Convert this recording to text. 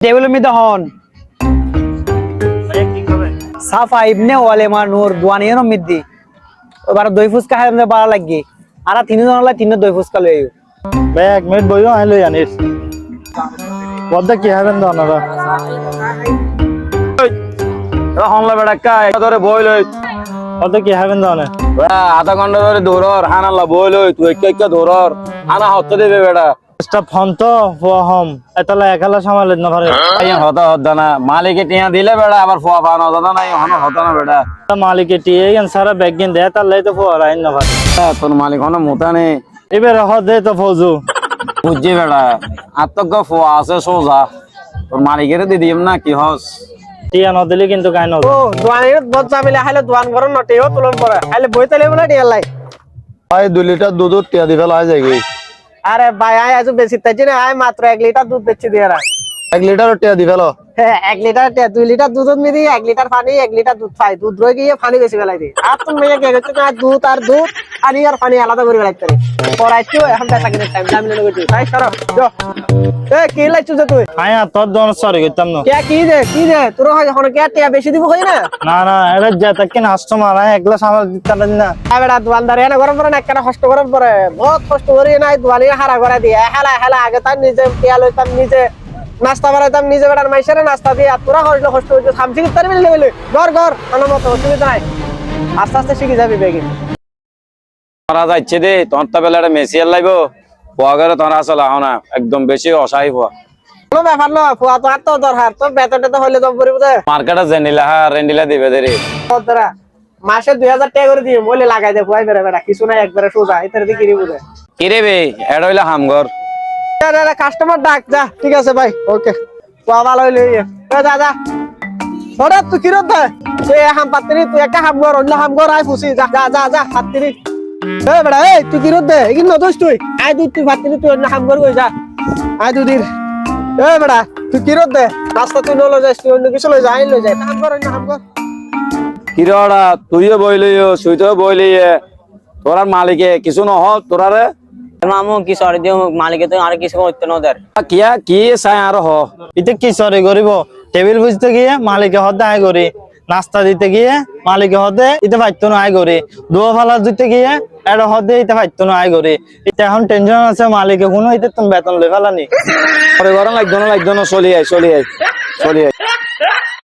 টেবিলের মধ্যে হন সাফা ইবনে ওয়ালেমা নূর দুয়ানিয়ার মধ্যে এবার দই ফুচকা খাই আমাদের বাড়া লাগি আর তিনজন হলে তিন দই ফুচকা লই ভাই 1 মিনিট বইও আইলো জানিস বদ্দা কি হবেন তো আপনারা হনলা বেড়া কাই ধরে বই লই বদ্দা কি হবেন তো না আধা ঘন্টা ধরে দৌড়র হানাল্লা বই লই তুই একা দৌড়র হানা হতে দেবে বেড়া স্টাফ ফোন তো ফহম এতলা একালা সামালে না পারে হতা হতা না মালিকে টিয়া দিলে বেড়া আবার ফোয়া পাওয়া হতা না হন হতা না বেড়া মালিকে টিয়ে গেন সারা ব্যাগ গেন দে তার লাই তো ফোয়ার আইন না পারে তোর মালিক হন মোতা নেই এবার হদে তো ফৌজু বুঝছি বেড়া আত্মজ্ঞ ফোয়া আছে সোজা তোর মালিকের দি দিম না কি হস টিয়া ন দিলে কিন্তু কাই ন ও দুয়ানির বদ যাবিলে হাইলে দুয়ান ঘর নটেও তুলন পড়ে হাইলে বইতালে বলে টিয়া লাই ভাই 2 লিটার দুধ টিয়া দিবে লাই যাইবে আরে ভাই আয় আজ বেশি তাইছি না আয় মাত্র 1 লিটার দুধ দিচ্ছি দিয়ারা 1 লিটার টিয়া দিবে লো হ্যাঁ 1 লিটার 2 লিটার দুধ মিদি 1 লিটার পানি 1 লিটার দুধ পাই দুধ রয়ে গিয়ে পানি বেশি বেলাই দি আর তুমি মেয়ে কে গেছো না দুধ আর দুধ পানি আর পানি আলাদা করে বেলাইতে রে পড়াইছো এখন পেশা কিনে টাইম জামিনে লগেছি তাই সর যো এ কি লাইছো যে তুই আয়া তোর দন সরি কইতাম না কি দে তোর হয় এখন কে টিয়া বেশি দিব কই না না না এটা যেটা কেন কাস্টমার আয় একলা সামাল দিতাম না বেটা দোকানদার এনে গরম পরে না একটা কষ্ট গরম পরে বহুত কষ্ট করি নাই দোয়ানি হারা করে দিয়ে হেলা হেলা আগে তার নিজে টিয়া লইতাম নিজে নাস্তা বানাইতাম নিজে বেটার মাইসেরে নাস্তা দিয়ে আর তোরা হইলো কষ্ট হইতো সামসি কি তার মিলে বলে ঘর আমার মতো অসুবিধা নাই আস্তে আস্তে শিখে যাবি বেগে তোরা যাচ্ছে দে তোর তা বেলা মেসিয়ার লাইবো ফোয়া করে তোরা আসলে না একদম বেশি অসাই ফোয়া কোনো ব্যাপার না ফুয়া তো আর তো দরকার তো বেতনটা তো হইলে জব করিব দে মার্কেটে জেনিলা রেন্ডিলা দিবে দে রে তোরা মাসে 2000 টাকা করে দিয়ে বলে লাগাই দে ফুয়াই বেরে বেটা কিছু নাই একবারে সোজা এটার দিকে কিরিব দে কি রে বে এড হইলা হামঘর কাস্টমার ডাক যা ঠিক আছে ভাই ওকে ফুয়া ভালো হইলে যা যা ওরে তুই কিরত দে তুই হাম পাত্রি তুই একটা হাম ঘর অন্য হাম ঘর আই ফুসি যা যা যা যা পাত্রি এ বেটা এই তুই কিরত দে এগিন নদস তুই আই তুই পাত্রি তুই অন্য হাম ঘর কই যা আই দুদিন এ বেটা তুই কিরত দে রাস্তা তুই নলো যাস তুই অন্য কিছু লই যা আই লই যা হাম ঘর অন্য হাম ঘর কিরড়া তুইও বইলিও সুইতেও বইলিয়ে তোরার মালিকে কিছু নহ তোরারে মামু কি সরি দিও মালিকে তো আর কিছু করতে না ওদের কিয়া কি চাই আর হ ইতে কি সরি করিব টেবিল বুঝতে গিয়ে মালিকে হদে আয় করি নাস্তা দিতে গিয়ে মালিকে হদে ইতে পাইতো না আয় করি দুয়া ফালা দিতে গিয়ে এটা হদে ইতে পাইতো না আয় করি এটা এখন টেনশন আছে মালিকে কোনো ইতে তুমি বেতন লই ফেলানি পরে গরম লাগতো না চলি আয়